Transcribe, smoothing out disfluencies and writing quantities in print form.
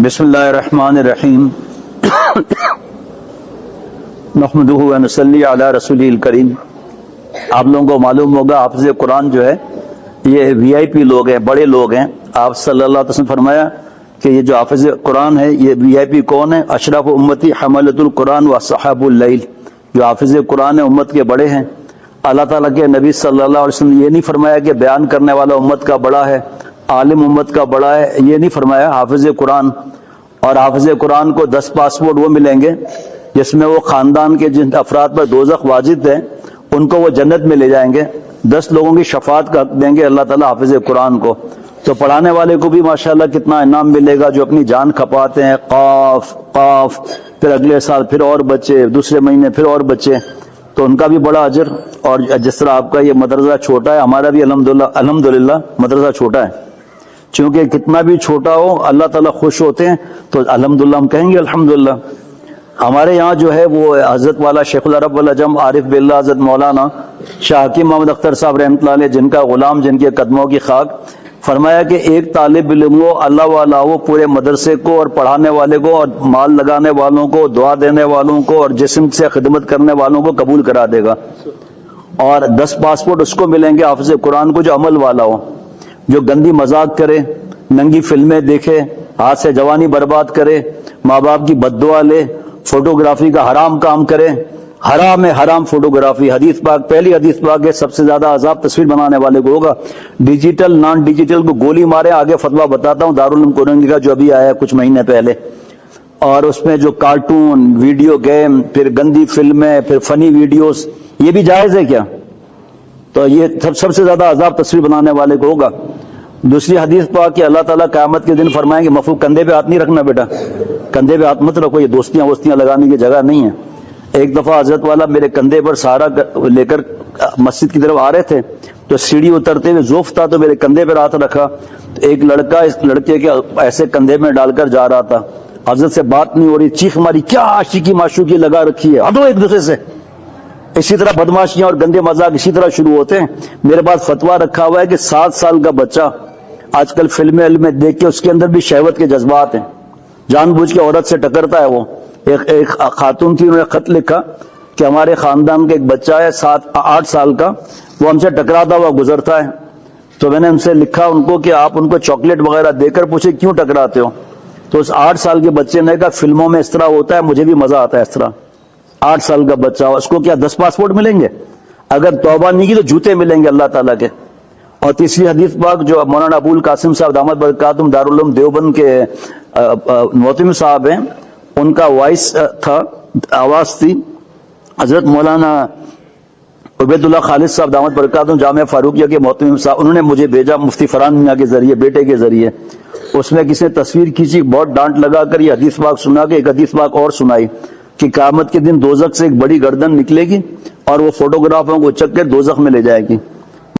بسم اللہ الرحمن الرحیم نحمدہ و نصلی علی رسولہ الکریم۔ آپ لوگوں کو معلوم ہوگا حافظ قرآن جو ہے یہ وی آئی پی لوگ ہیں، بڑے لوگ ہیں۔ آپ صلی اللہ علیہ وسلم فرمایا کہ یہ جو حافظ قرآن ہے یہ وی آئی پی کون ہے؟ اشرف امتی حملۃ القرآن و صحاب اللیل، جو حافظ قرآن ہے امت کے بڑے ہیں۔ اللہ تعالیٰ کے نبی صلی اللہ علیہ وسلم نے یہ نہیں فرمایا کہ بیان کرنے والا امت کا بڑا ہے، عالم امت کا بڑا ہے، یہ نہیں فرمایا۔ حافظ قرآن اور حافظ قرآن کو 10 پاسپورٹ وہ ملیں گے جس میں وہ خاندان کے جن افراد پر دوزخ واجب ہے ان کو وہ جنت میں لے جائیں گے۔ 10 لوگوں کی شفاعت کر دیں گے اللہ تعالیٰ حافظ قرآن کو۔ تو پڑھانے والے کو بھی ماشاءاللہ کتنا انعام ملے گا، جو اپنی جان کھپاتے ہیں، قاف قاف، پھر اگلے سال پھر اور بچے، دوسرے مہینے پھر اور بچے، تو ان کا بھی بڑا اجر۔ اور جس طرح آپ کا یہ مدرسہ چھوٹا ہے، ہمارا بھی الحمدللہ مدرسہ چھوٹا ہے، چونکہ کتنا بھی چھوٹا ہو اللہ تعالیٰ خوش ہوتے ہیں تو الحمدللہ ہم کہیں گے الحمدللہ۔ ہمارے یہاں جو ہے وہ حضرت والا شیخ العرب والعجم عارف باللہ حضرت مولانا شاہ حکیم محمد اختر صاحب رحمۃ اللہ علیہ، جن کا غلام، جن کے قدموں کی خاک، فرمایا کہ ایک طالب علم وہ اللہ والا وہ پورے مدرسے کو اور پڑھانے والے کو اور مال لگانے والوں کو، دعا دینے والوں کو اور جسم سے خدمت کرنے والوں کو قبول کرا دے گا۔ اور 10 پاسپورٹ اس کو ملیں گے حافظ قرآن کو جو عمل والا ہو، جو گندی مذاق کرے، ننگی فلمیں دیکھے، ہاتھ سے جوانی برباد کرے، ماں باپ کی بد دعا لے، فوٹوگرافی کا حرام کام کرے۔ حرام ہے حرام فوٹوگرافی۔ حدیث پاک، پہلی حدیث پاک ہے سب سے زیادہ عذاب تصویر بنانے والے کو ہوگا۔ ڈیجیٹل نان ڈیجیٹل کو گولی مارے، آگے فتویٰ بتاتا ہوں دارالعلوم کورنگی کا جو ابھی آیا ہے کچھ مہینے پہلے۔ اور اس میں جو کارٹون، ویڈیو گیم، پھر گندی فلمیں، پھر فنی ویڈیوز، یہ بھی جائز ہے کیا؟ تو یہ سب سے زیادہ عذاب تصویر بنانے والے کو ہوگا۔ دوسری حدیث پاک کہ اللہ تعالیٰ قیامت کے دن فرمائیں گے مفو کندھے پہ ہاتھ نہیں رکھنا بیٹا، کندھے پہ ہاتھ مت رکھو، یہ دوستیاں وستیاں لگانے کی جگہ نہیں ہے۔ ایک دفعہ حضرت والا میرے کندھے پر سہارا لے کر مسجد کی طرف آ رہے تھے، تو سیڑھی اترتے ہوئے ذوف تھا تو میرے کندھے پر ہاتھ رکھا، تو ایک لڑکا اس لڑکے کے ایسے کندھے میں ڈال کر جا رہا تھا، حضرت سے بات نہیں ہو رہی، چیخ ماری، کیا عاشقی معشوقی لگا رکھی ہے، ہٹو ایک دوسرے سے۔ اسی طرح بدماشیاں اور گندے مذاق اسی طرح شروع ہوتے ہیں۔ میرے پاس فتویٰ رکھا ہوا ہے کہ 7 سال کا بچہ آج کل فلمیں دیکھ کے اس کے اندر بھی شہوت کے جذبات ہیں، جان بوجھ کے عورت سے ٹکرتا ہے وہ۔ ایک خاتون تھی، انہوں نے خط لکھا کہ ہمارے خاندان کا ایک بچہ ہے 8 سال کا، وہ ہم سے ٹکراتا ہوا گزرتا ہے، تو میں نے ان سے لکھا ان کو کہ آپ ان کو چاکلیٹ وغیرہ دے کر پوچھے کیوں ٹکراتے ہو؟ تو اس 8 سال کے بچے نے کہا فلموں میں اس طرح ہوتا ہے، مجھے بھی مزہ آتا ہے اس طرح۔ 8 سال کا بچہ، اس کو کیا 10 پاسپورٹ ملیں گے؟ اگر توبہ نہیں کی تو جوتے ملیں گے اللہ تعالیٰ کے۔ اور تیسری حدیث پاک جو مولانا ابو القاسم صاحب دامت برکاتہم دارالعلوم دیوبند کے محتمم صاحب ہیں، ان کا وائس تھا، آواز تھی حضرت مولانا عبید اللہ خالد صاحب دامت برکاتہم جامعہ فاروقیہ کے محتمم صاحب، انہوں نے مجھے بھیجا مفتی فرحان میاں کے ذریعے، بیٹے کے ذریعے۔ اس میں کسی نے تصویر کھینچی، بہت ڈانٹ لگا کر یہ حدیث پاک سنا کے ایک حدیث پاک اور سنائی کہ قیامت کے دن دوزخ سے ایک بڑی گردن نکلے گی اور وہ فوٹوگرافروں کو چک کر دوزخ میں لے جائے گی۔